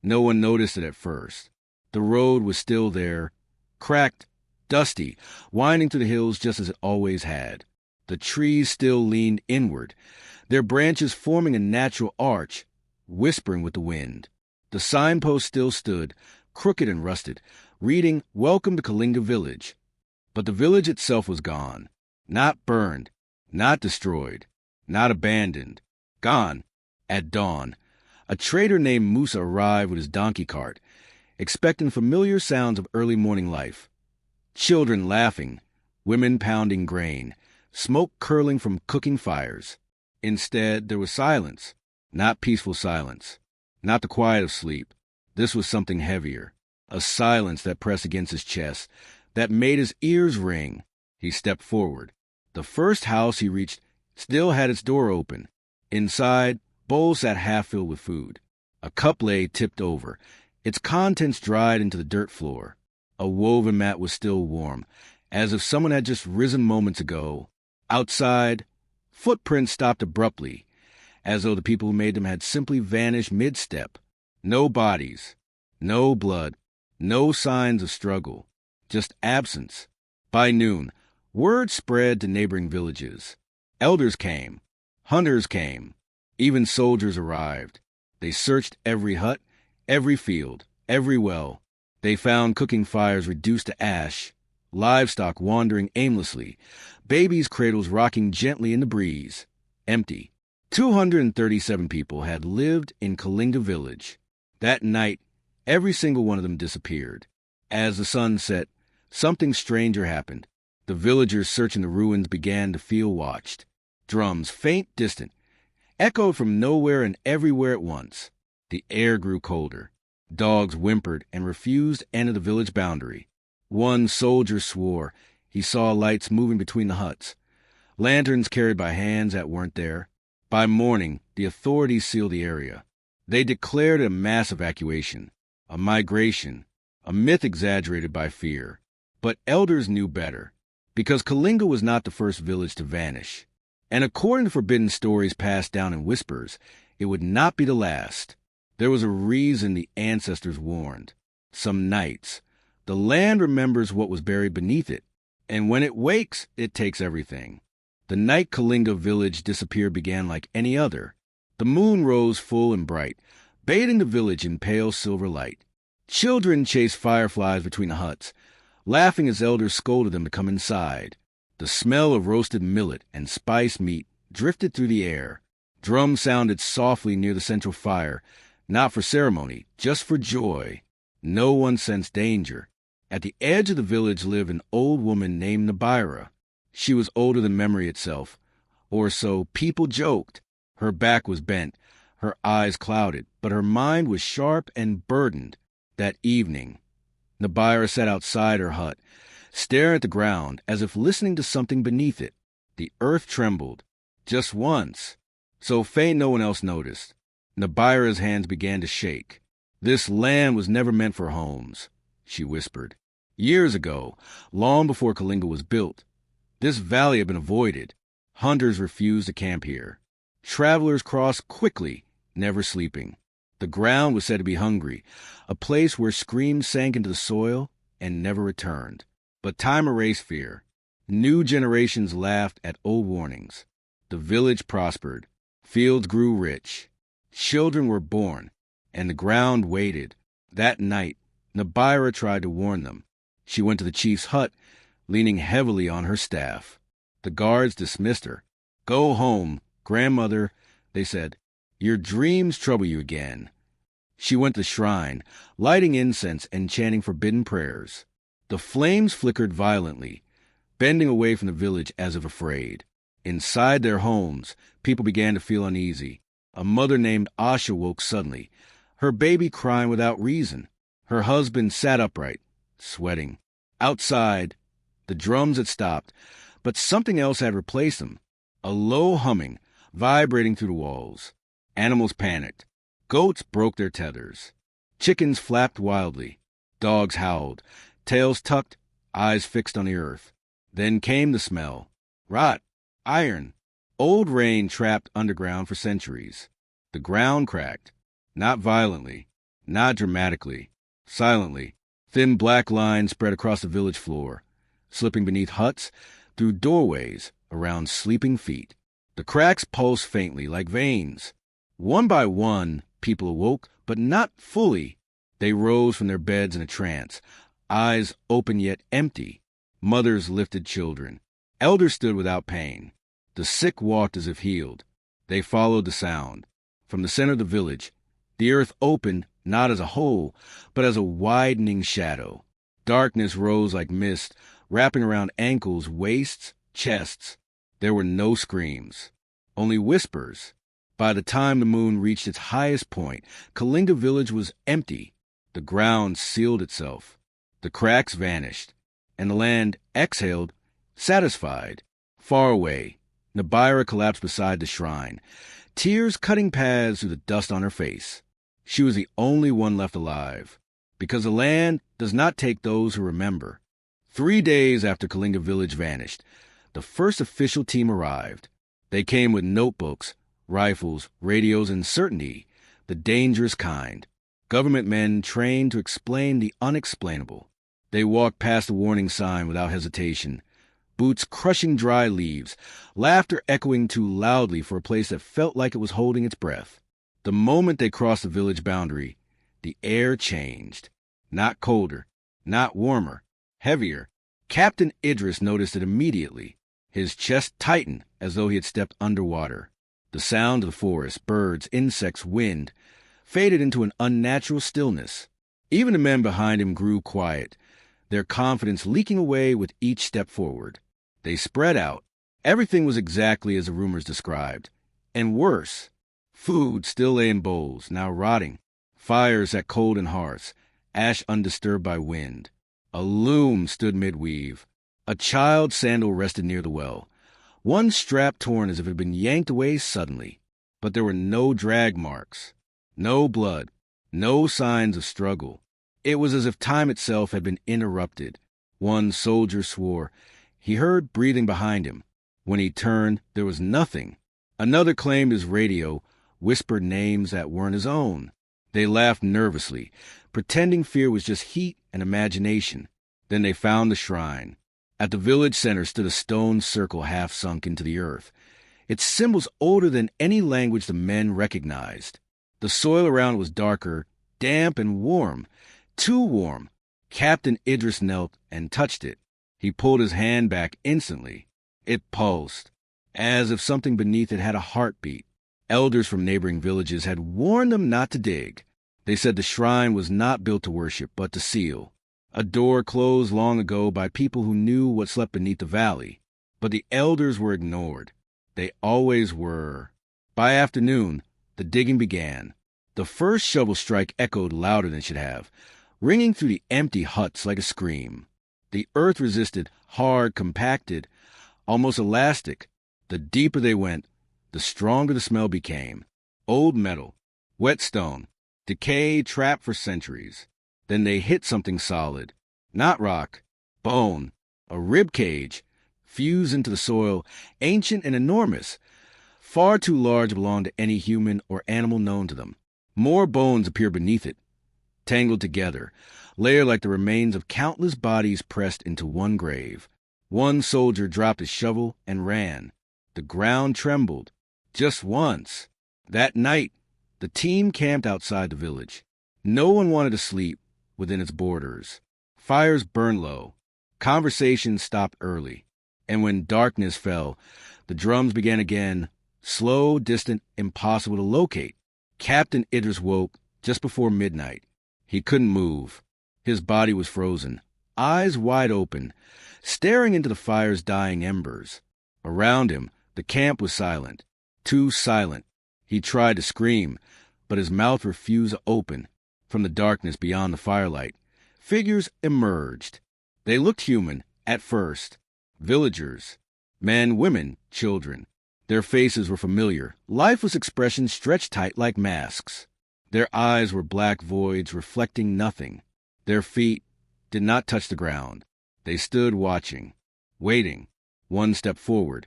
No one noticed it at first. The road was still there, cracked, dusty, winding through the hills just as it always had. The trees still leaned inward, their branches forming a natural arch, whispering with the wind. The signpost still stood, crooked and rusted, reading, "Welcome to Kalinga Village." But the village itself was gone. Not burned, not destroyed, not abandoned. Gone. At dawn, a trader named Musa arrived with his donkey cart, expecting familiar sounds of early morning life. Children laughing, women pounding grain, smoke curling from cooking fires. Instead, there was silence, not peaceful silence, not the quiet of sleep. This was something heavier, a silence that pressed against his chest, that made his ears ring. He stepped forward. The first house he reached still had its door open. Inside, bowls sat half filled with food. A cup lay tipped over, its contents dried into the dirt floor. A woven mat was still warm, as if someone had just risen moments ago. Outside, footprints stopped abruptly, as though the people who made them had simply vanished mid-step. No bodies, no blood, no signs of struggle, just absence. By noon, word spread to neighboring villages. Elders came, hunters came, even soldiers arrived. They searched every hut, every field, every well. They found cooking fires reduced to ash, livestock wandering aimlessly, babies' cradles rocking gently in the breeze. Empty. 237 people had lived in Kalinga Village. That night, every single one of them disappeared. As the sun set, something stranger happened. The villagers searching the ruins began to feel watched. Drums, faint, distant, echoed from nowhere and everywhere at once. The air grew colder. Dogs whimpered and refused to enter the village boundary. One soldier swore he saw lights moving between the huts, lanterns carried by hands that weren't there. By morning, the authorities sealed the area. They declared a mass evacuation, a migration, a myth exaggerated by fear. But elders knew better, because Kalinga was not the first village to vanish. And according to forbidden stories passed down in whispers, it would not be the last. There was a reason the ancestors warned. Some nights, the land remembers what was buried beneath it, and when it wakes, it takes everything. The night Kalinga village disappeared began like any other. The moon rose full and bright, bathing the village in pale silver light. Children chased fireflies between the huts, laughing as elders scolded them to come inside. The smell of roasted millet and spiced meat drifted through the air. Drums sounded softly near the central fire, not for ceremony, just for joy. No one sensed danger. At the edge of the village lived an old woman named Nabira. She was older than memory itself, or so people joked. Her back was bent, her eyes clouded, but her mind was sharp and burdened. That evening, Nabira sat outside her hut, staring at the ground as if listening to something beneath it. The earth trembled, just once, so faint no one else noticed. Nabira's hands began to shake. "This land was never meant for homes," she whispered. "Years ago, long before Kalinga was built, this valley had been avoided. Hunters refused to camp here. Travelers crossed quickly, never sleeping. The ground was said to be hungry, a place where screams sank into the soil and never returned. But time erased fear. New generations laughed at old warnings. The village prospered. Fields grew rich. Children were born, and the ground waited. That night, Nabira tried to warn them. She went to the chief's hut, leaning heavily on her staff. The guards dismissed her. "Go home, grandmother," they said. "Your dreams trouble you again." She went to the shrine, lighting incense and chanting forbidden prayers. The flames flickered violently, bending away from the village as if afraid. Inside their homes, people began to feel uneasy. A mother named Asha woke suddenly, her baby crying without reason. Her husband sat upright, sweating. Outside, the drums had stopped, but something else had replaced them. A low humming, vibrating through the walls. Animals panicked. Goats broke their tethers. Chickens flapped wildly. Dogs howled, tails tucked, eyes fixed on the earth. Then came the smell. Rot, iron, old rain trapped underground for centuries. The ground cracked, not violently, Not dramatically. Silently. Thin black lines spread across the village floor, slipping beneath huts, through doorways, around sleeping feet. The cracks pulsed faintly, like veins. One by one, people awoke, but not fully. They rose from their beds in a trance, eyes open yet empty. Mothers lifted children. Elders stood without pain. The sick walked as if healed. They followed the sound. From the center of the village, the earth opened not as a hole, but as a widening shadow. Darkness rose like mist, wrapping around ankles, waists, chests. There were no screams, only whispers. By the time the moon reached its highest point, Kalinga village was empty. The ground sealed itself. The cracks vanished, and the land exhaled, satisfied. Far away, Nabira collapsed beside the shrine, tears cutting paths through the dust on her face. She was the only one left alive, because the land does not take those who remember. 3 days after Kalinga village vanished, the first official team arrived. They came with notebooks, rifles, radios, and certainty, the dangerous kind. Government men trained to explain the unexplainable. They walked past the warning sign without hesitation, boots crushing dry leaves, laughter echoing too loudly for a place that felt like it was holding its breath. The moment they crossed the village boundary, the air changed. Not colder, not warmer, heavier. Captain Idris noticed it immediately. His chest tightened as though he had stepped underwater. The sound of the forest, birds, insects, wind, faded into an unnatural stillness. Even the men behind him grew quiet, their confidence leaking away with each step forward. They spread out. Everything was exactly as the rumors described. And worse. Food still lay in bowls, now rotting. Fires sat cold in hearths, ash undisturbed by wind. A loom stood midweave. A child's sandal rested near the well, one strap torn as if it had been yanked away suddenly. But there were no drag marks, no blood, no signs of struggle. It was as if time itself had been interrupted. One soldier swore. He heard breathing behind him. When he turned, there was nothing. Another claimed his radio, whispered names that weren't his own. They laughed nervously, pretending fear was just heat and imagination. Then they found the shrine. At the village center stood a stone circle half sunk into the earth, its symbols older than any language the men recognized. The soil around was darker, damp and warm, too warm. Captain Idris knelt and touched it. He pulled his hand back instantly. It pulsed, as if something beneath it had a heartbeat. Elders from neighboring villages had warned them not to dig. They said the shrine was not built to worship, but to seal. A door closed long ago by people who knew what slept beneath the valley. But the elders were ignored. They always were. By afternoon, the digging began. The first shovel strike echoed louder than it should have, ringing through the empty huts like a scream. The earth resisted, hard, compacted, almost elastic. The deeper they went, the stronger the smell became. Old metal, whetstone, decay trapped for centuries. Then they hit something solid. Not rock, bone, a rib cage, fused into the soil, ancient and enormous, far too large to belong to any human or animal known to them. More bones appeared beneath it, tangled together, layered like the remains of countless bodies pressed into one grave. One soldier dropped his shovel and ran. The ground trembled. Just once. That night, the team camped outside the village. No one wanted to sleep within its borders. Fires burned low. Conversations stopped early. And when darkness fell, the drums began again, slow, distant, impossible to locate. Captain Idris woke just before midnight. He couldn't move. His body was frozen, eyes wide open, staring into the fire's dying embers. Around him, the camp was silent, too silent. He tried to scream, but his mouth refused to open. From the darkness beyond the firelight, figures emerged. They looked human, at first. Villagers. Men, women, children. Their faces were familiar, lifeless expressions stretched tight like masks. Their eyes were black voids reflecting nothing. Their feet did not touch the ground. They stood watching, waiting. One stepped forward,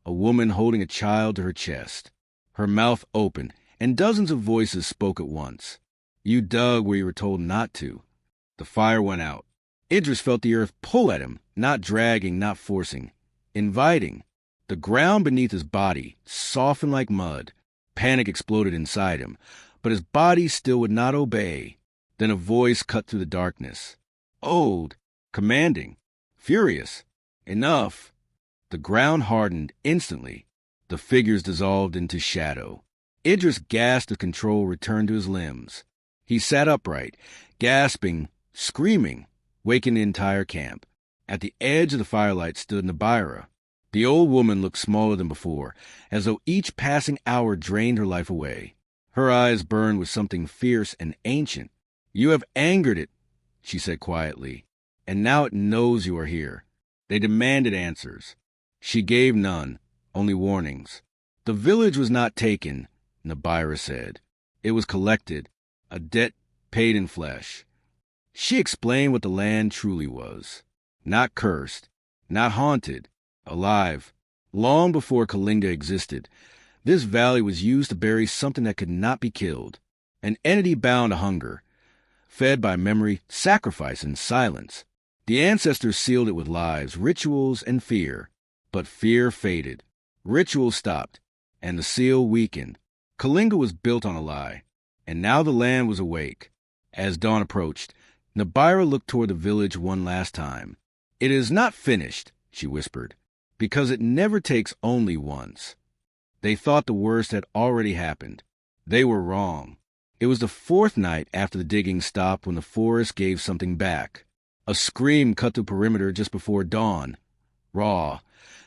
a woman holding a child to her chest. Her mouth open, and dozens of voices spoke at once. You dug where you were told not to. The fire went out. Idris felt the earth pull at him, not dragging, not forcing, inviting. The ground beneath his body softened like mud. Panic exploded inside him, but his body still would not obey. Then a voice cut through the darkness. Old, commanding, furious. Enough. The ground hardened instantly. The figures dissolved into shadow. Idris gasped as control returned to his limbs. He sat upright, gasping, screaming, waking the entire camp. At the edge of the firelight stood Nabira. The old woman looked smaller than before, as though each passing hour drained her life away. Her eyes burned with something fierce and ancient. You have angered it, she said quietly, and now it knows you are here. They demanded answers. She gave none, only warnings. The village was not taken, Nabira said. It was collected, a debt paid in flesh. She explained what the land truly was. Not cursed, not haunted, alive. Long before Kalinga existed, this valley was used to bury something that could not be killed. An entity bound to hunger, fed by memory, sacrifice, and silence. The ancestors sealed it with lives, rituals, and fear. But fear faded. Rituals stopped, and the seal weakened. Kalinga was built on a lie, and now the land was awake. As dawn approached, Nabira looked toward the village one last time. It is not finished, she whispered, because it never takes only once. They thought the worst had already happened. They were wrong. It was the fourth night after the digging stopped when the forest gave something back. A scream cut through perimeter just before dawn. Raw,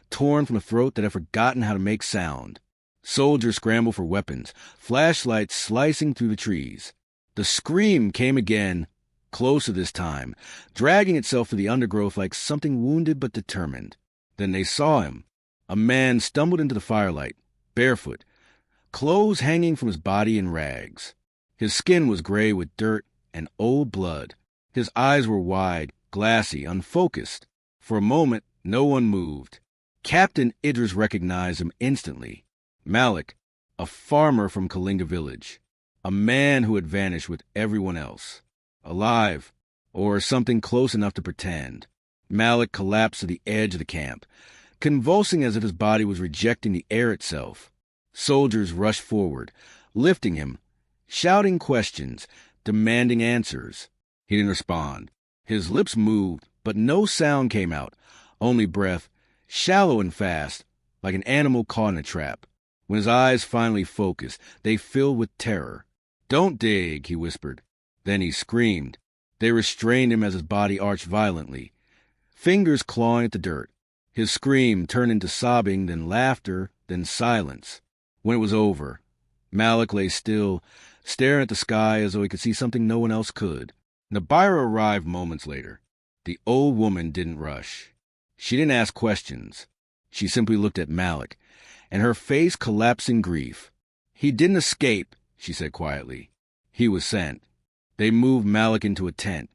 torn from a throat that had forgotten how to make sound. Soldiers scrambled for weapons, flashlights slicing through the trees. The scream came again, closer this time, dragging itself through the undergrowth like something wounded but determined. Then they saw him. A man stumbled into the firelight, barefoot, clothes hanging from his body in rags. His skin was gray with dirt and old blood. His eyes were wide, glassy, unfocused. For a moment, no one moved. Captain Idris recognized him instantly. Malik, a farmer from Kalinga village. A man who had vanished with everyone else. Alive, or something close enough to pretend. Malik collapsed to the edge of the camp, convulsing as if his body was rejecting the air itself. Soldiers rushed forward, lifting him, shouting questions, demanding answers. He didn't respond. His lips moved, but no sound came out, only breath, shallow and fast, like an animal caught in a trap. When his eyes finally focused, they filled with terror. "Don't dig," he whispered. Then he screamed. They restrained him as his body arched violently, fingers clawing at the dirt. His scream turned into sobbing, then laughter, then silence. When it was over, Malik lay still, staring at the sky as though he could see something no one else could. Nabira arrived moments later. The old woman didn't rush. She didn't ask questions. She simply looked at Malik, and her face collapsed in grief. "He didn't escape," she said quietly. "He was sent." They moved Malik into a tent,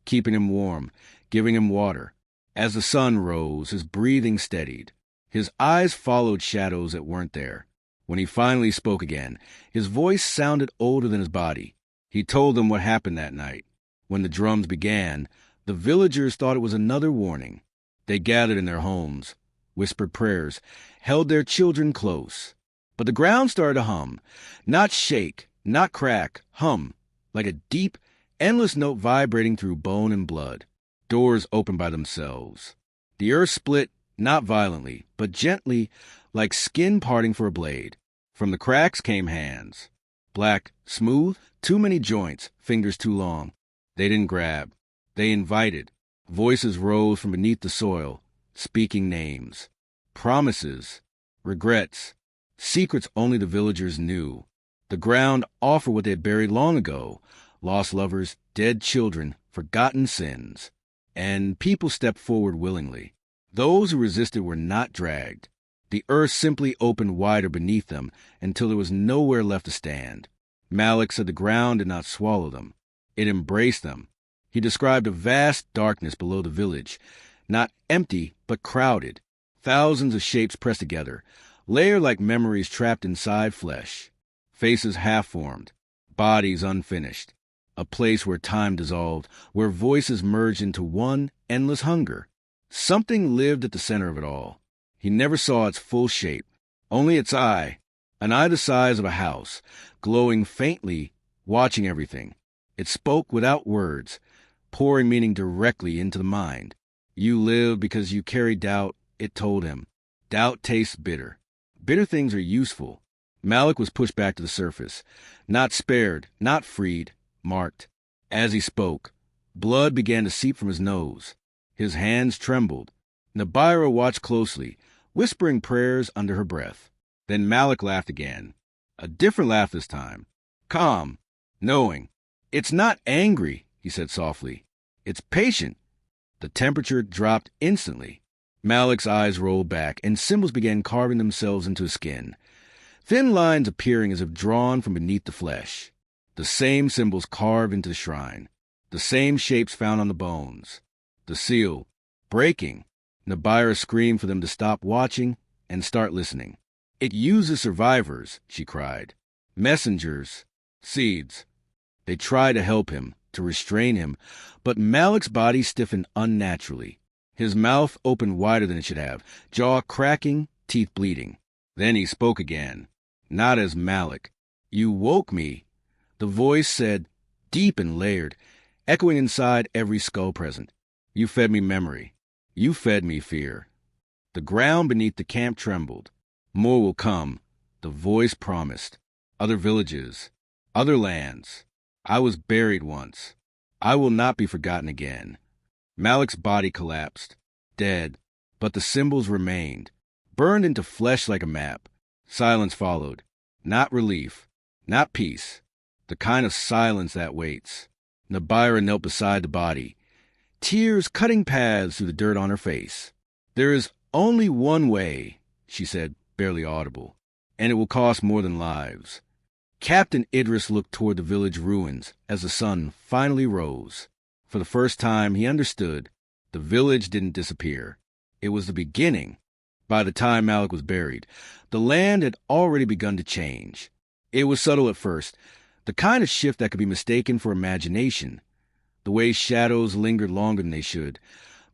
keeping him warm, giving him water. As the sun rose, his breathing steadied. His eyes followed shadows that weren't there. When he finally spoke again, his voice sounded older than his body. He told them what happened that night. When the drums began, the villagers thought it was another warning. They gathered in their homes, whispered prayers, held their children close. But the ground started to hum. Not shake, not crack, hum, like a deep, endless note vibrating through bone and blood. Doors opened by themselves. The earth split, not violently, but gently, like skin parting for a blade. From the cracks came hands. Black, smooth, too many joints, fingers too long. They didn't grab. They invited. Voices rose from beneath the soil, speaking names. Promises. Regrets. Secrets only the villagers knew. The ground offered what they had buried long ago. Lost lovers, dead children, forgotten sins. And people stepped forward willingly. Those who resisted were not dragged. The earth simply opened wider beneath them until there was nowhere left to stand. Malik said the ground did not swallow them. It embraced them. He described a vast darkness below the village, not empty, but crowded. Thousands of shapes pressed together, layered like memories trapped inside flesh. Faces half-formed, bodies unfinished, a place where time dissolved, where voices merged into one endless hunger. Something lived at the center of it all. He never saw its full shape, only its eye, an eye the size of a house, glowing faintly, watching everything. It spoke without words, pouring meaning directly into the mind. You live because you carry doubt, it told him. Doubt tastes bitter. Bitter things are useful. Malik was pushed back to the surface, not spared, not freed, marked. As he spoke, blood began to seep from his nose. His hands trembled. Nabira watched closely, whispering prayers under her breath. Then Malik laughed again. A different laugh this time. Calm, knowing. It's not angry, he said softly. It's patient. The temperature dropped instantly. Malik's eyes rolled back, and symbols began carving themselves into his skin, thin lines appearing as if drawn from beneath the flesh. The same symbols carved into the shrine, the same shapes found on the bones. The seal, breaking. Nabira screamed for them to stop watching and start listening. It uses survivors, she cried. Messengers, seeds. They tried to help him, to restrain him, but Malik's body stiffened unnaturally. His mouth opened wider than it should have, jaw cracking, teeth bleeding. Then he spoke again, not as Malik. You woke me, the voice said, deep and layered, echoing inside every skull present. You fed me memory. You fed me fear. The ground beneath the camp trembled. More will come, the voice promised. Other villages, other lands. I was buried once. I will not be forgotten again. Malik's body collapsed, dead, but the symbols remained, burned into flesh like a map. Silence followed. Not relief, not peace, the kind of silence that waits. Nabira knelt beside the body, tears cutting paths through the dirt on her face. There is only one way, she said, barely audible, and it will cost more than lives. Captain Idris looked toward the village ruins as the sun finally rose. For the first time, he understood. The village didn't disappear. It was the beginning. By the time Malik was buried, the land had already begun to change. It was subtle at first, the kind of shift that could be mistaken for imagination. The way shadows lingered longer than they should.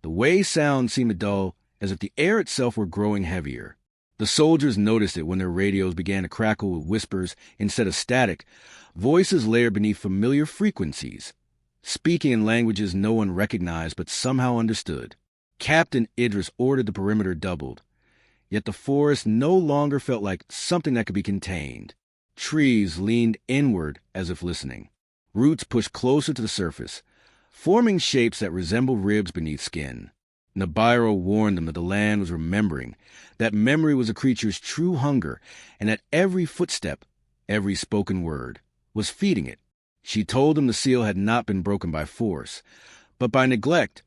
The way sound seemed dull, as if the air itself were growing heavier. The soldiers noticed it when their radios began to crackle with whispers instead of static, voices layered beneath familiar frequencies, speaking in languages no one recognized but somehow understood. Captain Idris ordered the perimeter doubled, yet the forest no longer felt like something that could be contained. Trees leaned inward as if listening. Roots pushed closer to the surface, forming shapes that resembled ribs beneath skin. Nabira warned them that the land was remembering, that memory was a creature's true hunger, and that every footstep, every spoken word, was feeding it. She told them the seal had not been broken by force, but by neglect,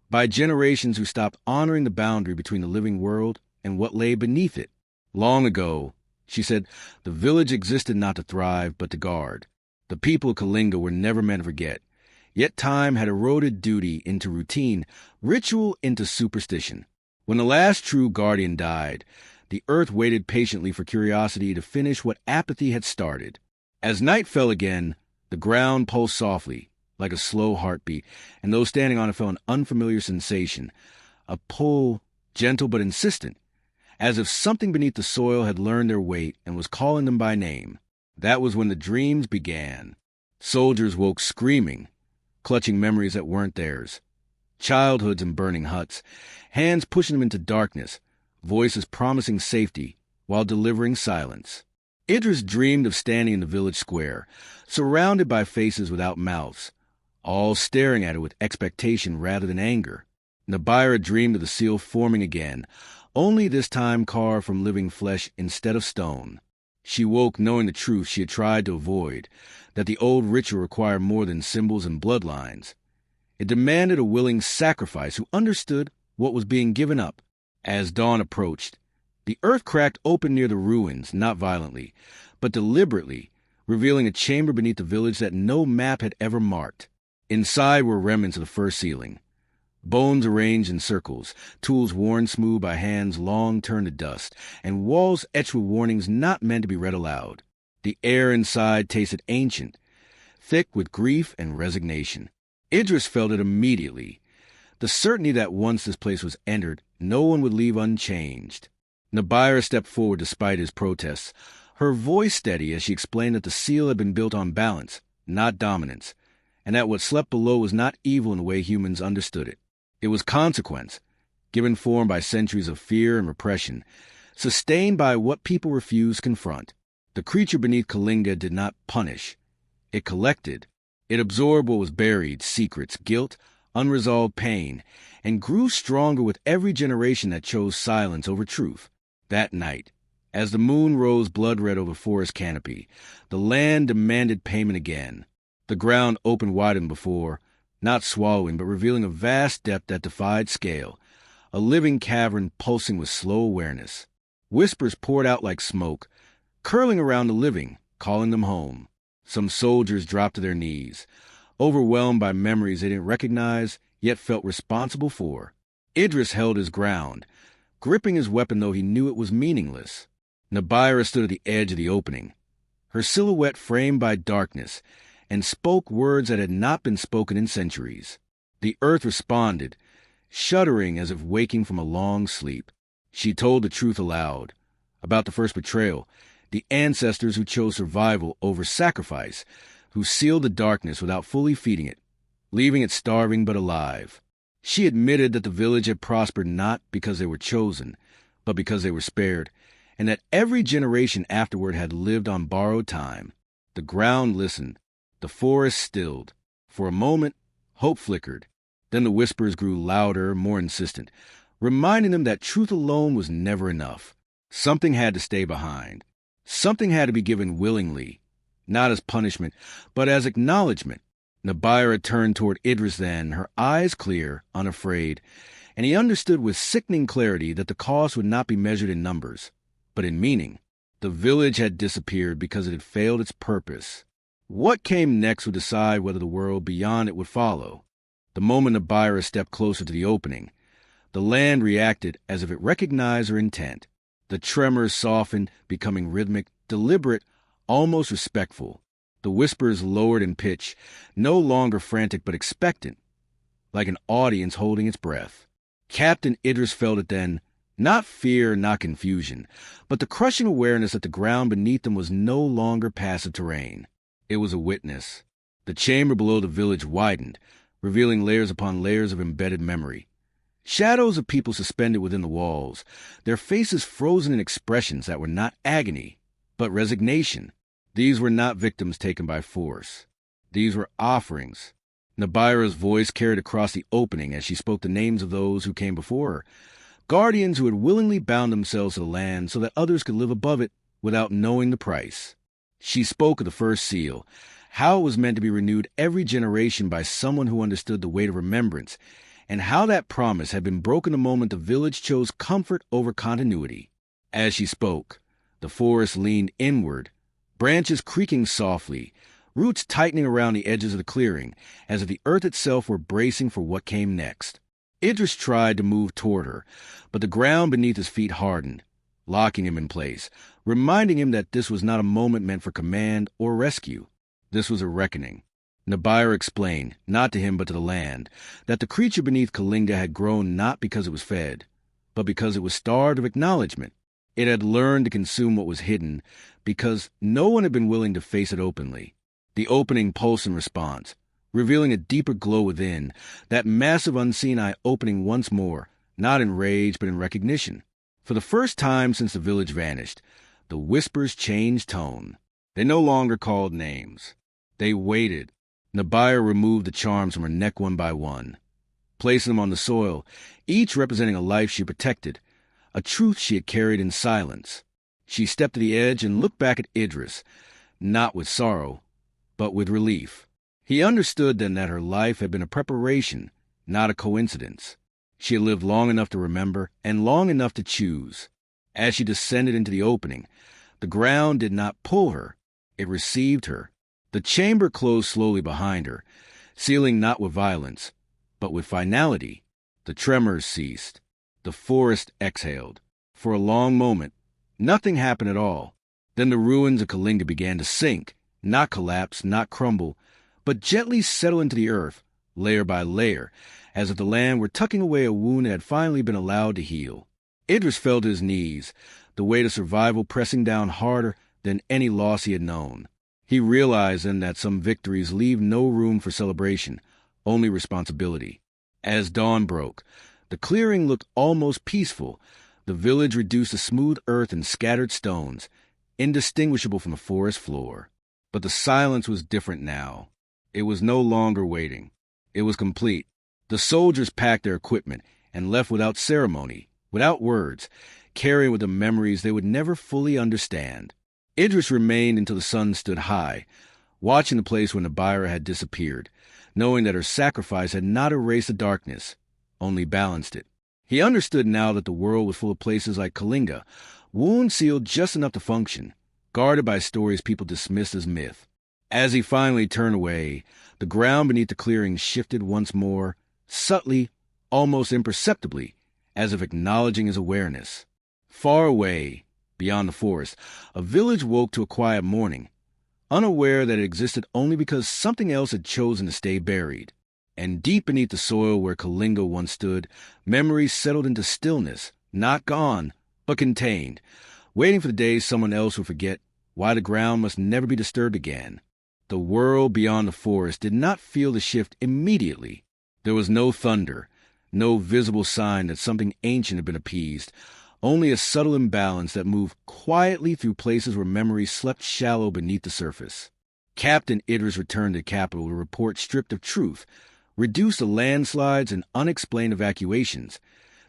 by generations who stopped honoring the boundary between the living world and what lay beneath it. Long ago, she said, the village existed not to thrive, but to guard. The people of Kalinga were never meant to forget. Yet time had eroded duty into routine, ritual into superstition. When the last true guardian died, the earth waited patiently for curiosity to finish what apathy had started. As night fell again, the ground pulsed softly, like a slow heartbeat, and those standing on it felt an unfamiliar sensation, a pull, gentle but insistent, as if something beneath the soil had learned their weight and was calling them by name. That was when the dreams began. Soldiers woke screaming, clutching memories that weren't theirs. Childhoods in burning huts, hands pushing them into darkness, voices promising safety while delivering silence. Idris dreamed of standing in the village square, surrounded by faces without mouths, all staring at it with expectation rather than anger. Nabira dreamed of the seal forming again, only this time carved from living flesh instead of stone. She woke knowing the truth she had tried to avoid, that the old ritual required more than symbols and bloodlines. It demanded a willing sacrifice who understood what was being given up. As dawn approached, the earth cracked open near the ruins, not violently, but deliberately, revealing a chamber beneath the village that no map had ever marked. Inside were remnants of the first ceiling. Bones arranged in circles, tools worn smooth by hands long turned to dust, and walls etched with warnings not meant to be read aloud. The air inside tasted ancient, thick with grief and resignation. Idris felt it immediately, the certainty that once this place was entered, no one would leave unchanged. Nabira stepped forward despite his protests, her voice steady as she explained that the seal had been built on balance, not dominance, and that what slept below was not evil in the way humans understood it. It was consequence, given form by centuries of fear and repression, sustained by what people refused to confront. The creature beneath Kalinga did not punish. It collected. It absorbed what was buried, secrets, guilt, unresolved pain, and grew stronger with every generation that chose silence over truth. That night, as the moon rose blood-red over the forest canopy, the land demanded payment again. The ground opened wider than before, not swallowing but revealing a vast depth that defied scale, a living cavern pulsing with slow awareness. Whispers poured out like smoke, curling around the living, calling them home. Some soldiers dropped to their knees, overwhelmed by memories they didn't recognize, yet felt responsible for. Idris held his ground, gripping his weapon though he knew it was meaningless. Nabira stood at the edge of the opening, her silhouette framed by darkness, and spoke words that had not been spoken in centuries. The earth responded, shuddering as if waking from a long sleep. She told the truth aloud, about the first betrayal, the ancestors who chose survival over sacrifice, who sealed the darkness without fully feeding it, leaving it starving but alive. She admitted that the village had prospered not because they were chosen, but because they were spared, and that every generation afterward had lived on borrowed time. The ground listened. The forest stilled. For a moment, hope flickered. Then the whispers grew louder, more insistent, reminding them that truth alone was never enough. Something had to stay behind. Something had to be given willingly, not as punishment, but as acknowledgement. Nabira turned toward Idris then, her eyes clear, unafraid, and he understood with sickening clarity that the cost would not be measured in numbers, but in meaning. The village had disappeared because it had failed its purpose. What came next would decide whether the world beyond it would follow. The moment Nabira stepped closer to the opening, the land reacted as if it recognized her intent. The tremors softened, becoming rhythmic, deliberate, almost respectful. The whispers lowered in pitch, no longer frantic but expectant, like an audience holding its breath. Captain Idris felt it then, not fear, not confusion, but the crushing awareness that the ground beneath them was no longer passive terrain. It was a witness. The chamber below the village widened, revealing layers upon layers of embedded memory. Shadows of people suspended within the walls, their faces frozen in expressions that were not agony, but resignation. These were not victims taken by force. These were offerings. Nabira's voice carried across the opening as she spoke the names of those who came before her, guardians who had willingly bound themselves to the land so that others could live above it without knowing the price. She spoke of the first seal, how it was meant to be renewed every generation by someone who understood the weight of remembrance, and how that promise had been broken the moment the village chose comfort over continuity. As she spoke, the forest leaned inward, branches creaking softly, roots tightening around the edges of the clearing, as if the earth itself were bracing for what came next. Idris tried to move toward her, but the ground beneath his feet hardened, locking him in place, reminding him that this was not a moment meant for command or rescue. This was a reckoning. Nabira explained, not to him but to the land, that the creature beneath Kalinga had grown not because it was fed, but because it was starved of acknowledgement. It had learned to consume what was hidden, because no one had been willing to face it openly. The opening pulsed in response, revealing a deeper glow within, that massive unseen eye opening once more, not in rage but in recognition. For the first time since the village vanished, the whispers changed tone. They no longer called names. They waited. Nabira removed the charms from her neck one by one, placing them on the soil, each representing a life she protected, a truth she had carried in silence. She stepped to the edge and looked back at Idris, not with sorrow, but with relief. He understood then that her life had been a preparation, not a coincidence. She had lived long enough to remember, and long enough to choose. As she descended into the opening, the ground did not pull her, it received her. The chamber closed slowly behind her, sealing not with violence, but with finality. The tremors ceased. The forest exhaled. For a long moment, nothing happened at all. Then the ruins of Kalinga began to sink, not collapse, not crumble, but gently settle into the earth, layer by layer, as if the land were tucking away a wound that had finally been allowed to heal. Idris fell to his knees, the weight of survival pressing down harder than any loss he had known. He realized then that some victories leave no room for celebration, only responsibility. As dawn broke, the clearing looked almost peaceful, the village reduced to smooth earth and scattered stones, indistinguishable from the forest floor. But the silence was different now. It was no longer waiting. It was complete. The soldiers packed their equipment and left without ceremony, without words, carrying with them memories they would never fully understand. Idris remained until the sun stood high, watching the place where Nabira had disappeared, knowing that her sacrifice had not erased the darkness, only balanced it. He understood now that the world was full of places like Kalinga, wounds sealed just enough to function, guarded by stories people dismissed as myth. As he finally turned away, the ground beneath the clearing shifted once more, subtly, almost imperceptibly, as if acknowledging his awareness. Far away, beyond the forest, a village woke to a quiet morning, unaware that it existed only because something else had chosen to stay buried. And deep beneath the soil where Kalinga once stood, memories settled into stillness, not gone, but contained, waiting for the day someone else would forget why the ground must never be disturbed again. The world beyond the forest did not feel the shift immediately. There was no thunder, no visible sign that something ancient had been appeased, only a subtle imbalance that moved quietly through places where memories slept shallow beneath the surface. Captain Idris returned to the capital to report stripped of truth, reduced to landslides and unexplained evacuations,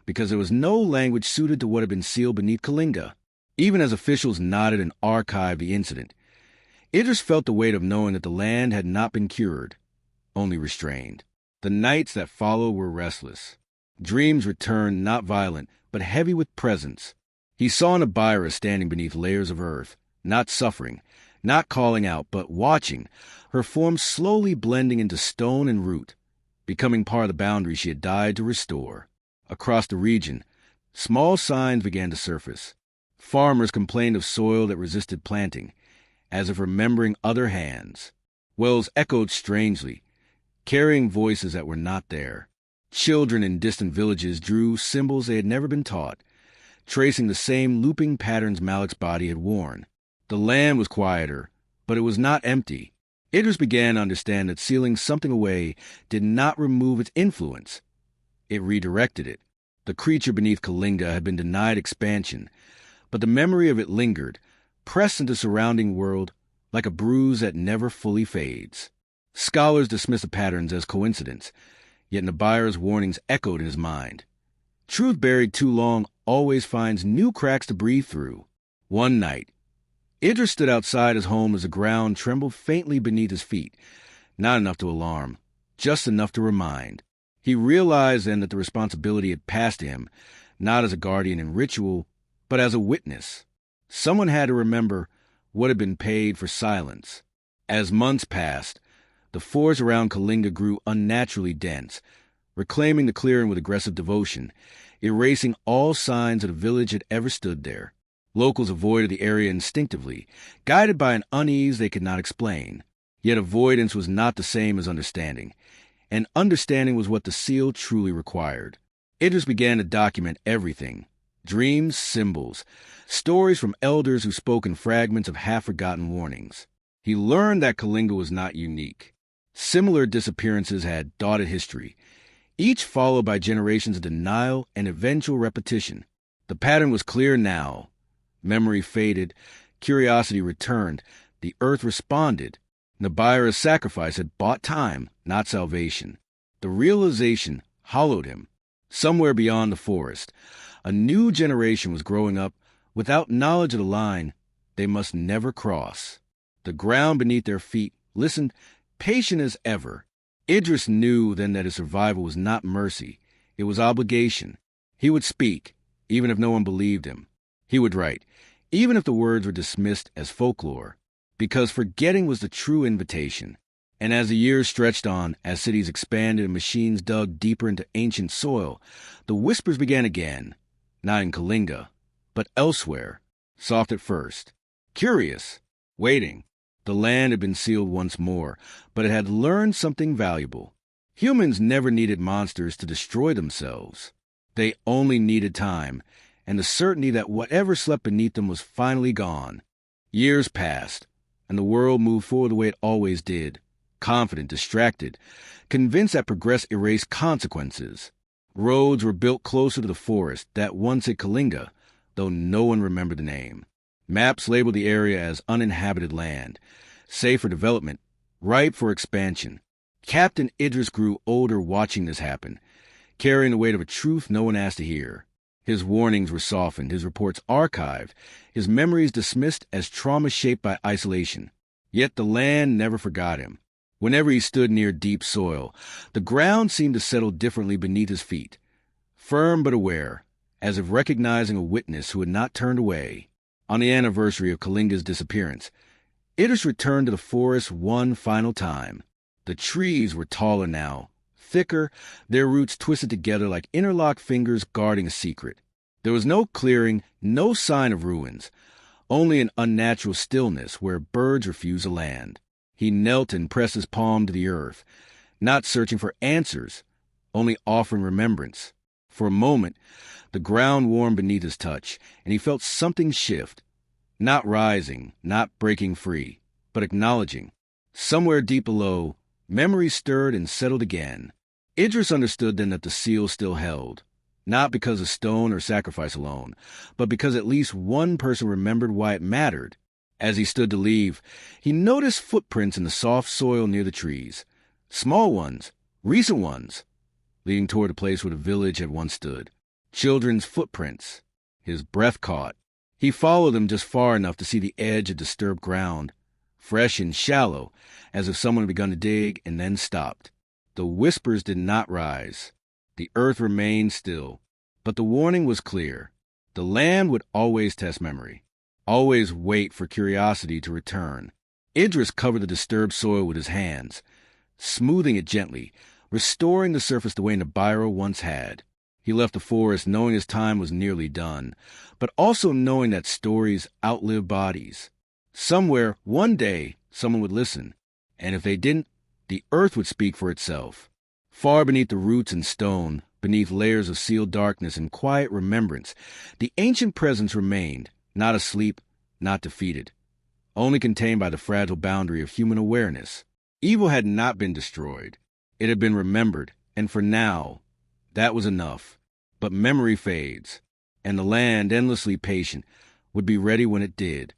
because there was no language suited to what had been sealed beneath Kalinga. Even as officials nodded and archived the incident, Idris felt the weight of knowing that the land had not been cured, only restrained. The nights that followed were restless. Dreams returned, not violent, but heavy with presence. He saw Nabira standing beneath layers of earth, not suffering, not calling out, but watching, her form slowly blending into stone and root, becoming part of the boundary she had died to restore. Across the region, small signs began to surface. Farmers complained of soil that resisted planting, as if remembering other hands. Wells echoed strangely, carrying voices that were not there. Children in distant villages drew symbols they had never been taught, tracing the same looping patterns Malik's body had worn. The land was quieter, but it was not empty. Idris began to understand that sealing something away did not remove its influence. It redirected it. The creature beneath Kalinga had been denied expansion, but the memory of it lingered, pressed into the surrounding world like a bruise that never fully fades. Scholars dismiss the patterns as coincidence, yet Nabira's warnings echoed in his mind. Truth buried too long always finds new cracks to breathe through. One night, Idris stood outside his home as the ground trembled faintly beneath his feet, not enough to alarm, just enough to remind. He realized then that the responsibility had passed to him, not as a guardian in ritual, but as a witness. Someone had to remember what had been paid for silence. As months passed, the forest around Kalinga grew unnaturally dense, reclaiming the clearing with aggressive devotion, erasing all signs that a village had ever stood there. Locals avoided the area instinctively, guided by an unease they could not explain. Yet avoidance was not the same as understanding, and understanding was what the seal truly required. Idris began to document everything: dreams, symbols, stories from elders who spoke in fragments of half-forgotten warnings. He learned that Kalinga was not unique. Similar disappearances had dotted history, each followed by generations of denial and eventual repetition. The pattern was clear now. Memory faded, curiosity returned, the earth responded. Nabira's sacrifice had bought time, not salvation. The realization hollowed him. Somewhere beyond the forest, a new generation was growing up without knowledge of the line they must never cross. The ground beneath their feet listened, patient as ever. Idris knew then that his survival was not mercy, it was obligation. He would speak, even if no one believed him. He would write, even if the words were dismissed as folklore, because forgetting was the true invitation. And as the years stretched on, as cities expanded and machines dug deeper into ancient soil, the whispers began again, not in Kalinga, but elsewhere, soft at first, curious, waiting. The land had been sealed once more, but it had learned something valuable. Humans never needed monsters to destroy themselves. They only needed time, and the certainty that whatever slept beneath them was finally gone. Years passed, and the world moved forward the way it always did, confident, distracted, convinced that progress erased consequences. Roads were built closer to the forest that once hid Kalinga, though no one remembered the name. Maps labeled the area as uninhabited land, safe for development, ripe for expansion. Captain Idris grew older watching this happen, carrying the weight of a truth no one asked to hear. His warnings were softened, his reports archived, his memories dismissed as trauma shaped by isolation. Yet the land never forgot him. Whenever he stood near deep soil, the ground seemed to settle differently beneath his feet, firm but aware, as if recognizing a witness who had not turned away. On the anniversary of Kalinga's disappearance, Idris returned to the forest one final time. The trees were taller now, thicker, their roots twisted together like interlocked fingers guarding a secret. There was no clearing, no sign of ruins, only an unnatural stillness where birds refused to land. He knelt and pressed his palm to the earth, not searching for answers, only offering remembrance. For a moment, the ground warmed beneath his touch, and he felt something shift, not rising, not breaking free, but acknowledging. Somewhere deep below, memory stirred and settled again. Idris understood then that the seal still held, not because of stone or sacrifice alone, but because at least one person remembered why it mattered. As he stood to leave, he noticed footprints in the soft soil near the trees, small ones, recent ones, leading toward the place where the village had once stood. Children's footprints. His breath caught. He followed them just far enough to see the edge of disturbed ground, fresh and shallow, as if someone had begun to dig and then stopped. The whispers did not rise. The earth remained still. But the warning was clear. The land would always test memory, always wait for curiosity to return. Idris covered the disturbed soil with his hands, smoothing it gently, restoring the surface the way Nibiru once had. He left the forest knowing his time was nearly done, but also knowing that stories outlive bodies. Somewhere, one day, someone would listen, and if they didn't, the earth would speak for itself. Far beneath the roots and stone, beneath layers of sealed darkness and quiet remembrance, the ancient presence remained, not asleep, not defeated, only contained by the fragile boundary of human awareness. Evil had not been destroyed. It had been remembered, and for now, that was enough. But memory fades, and the land, endlessly patient, would be ready when it did.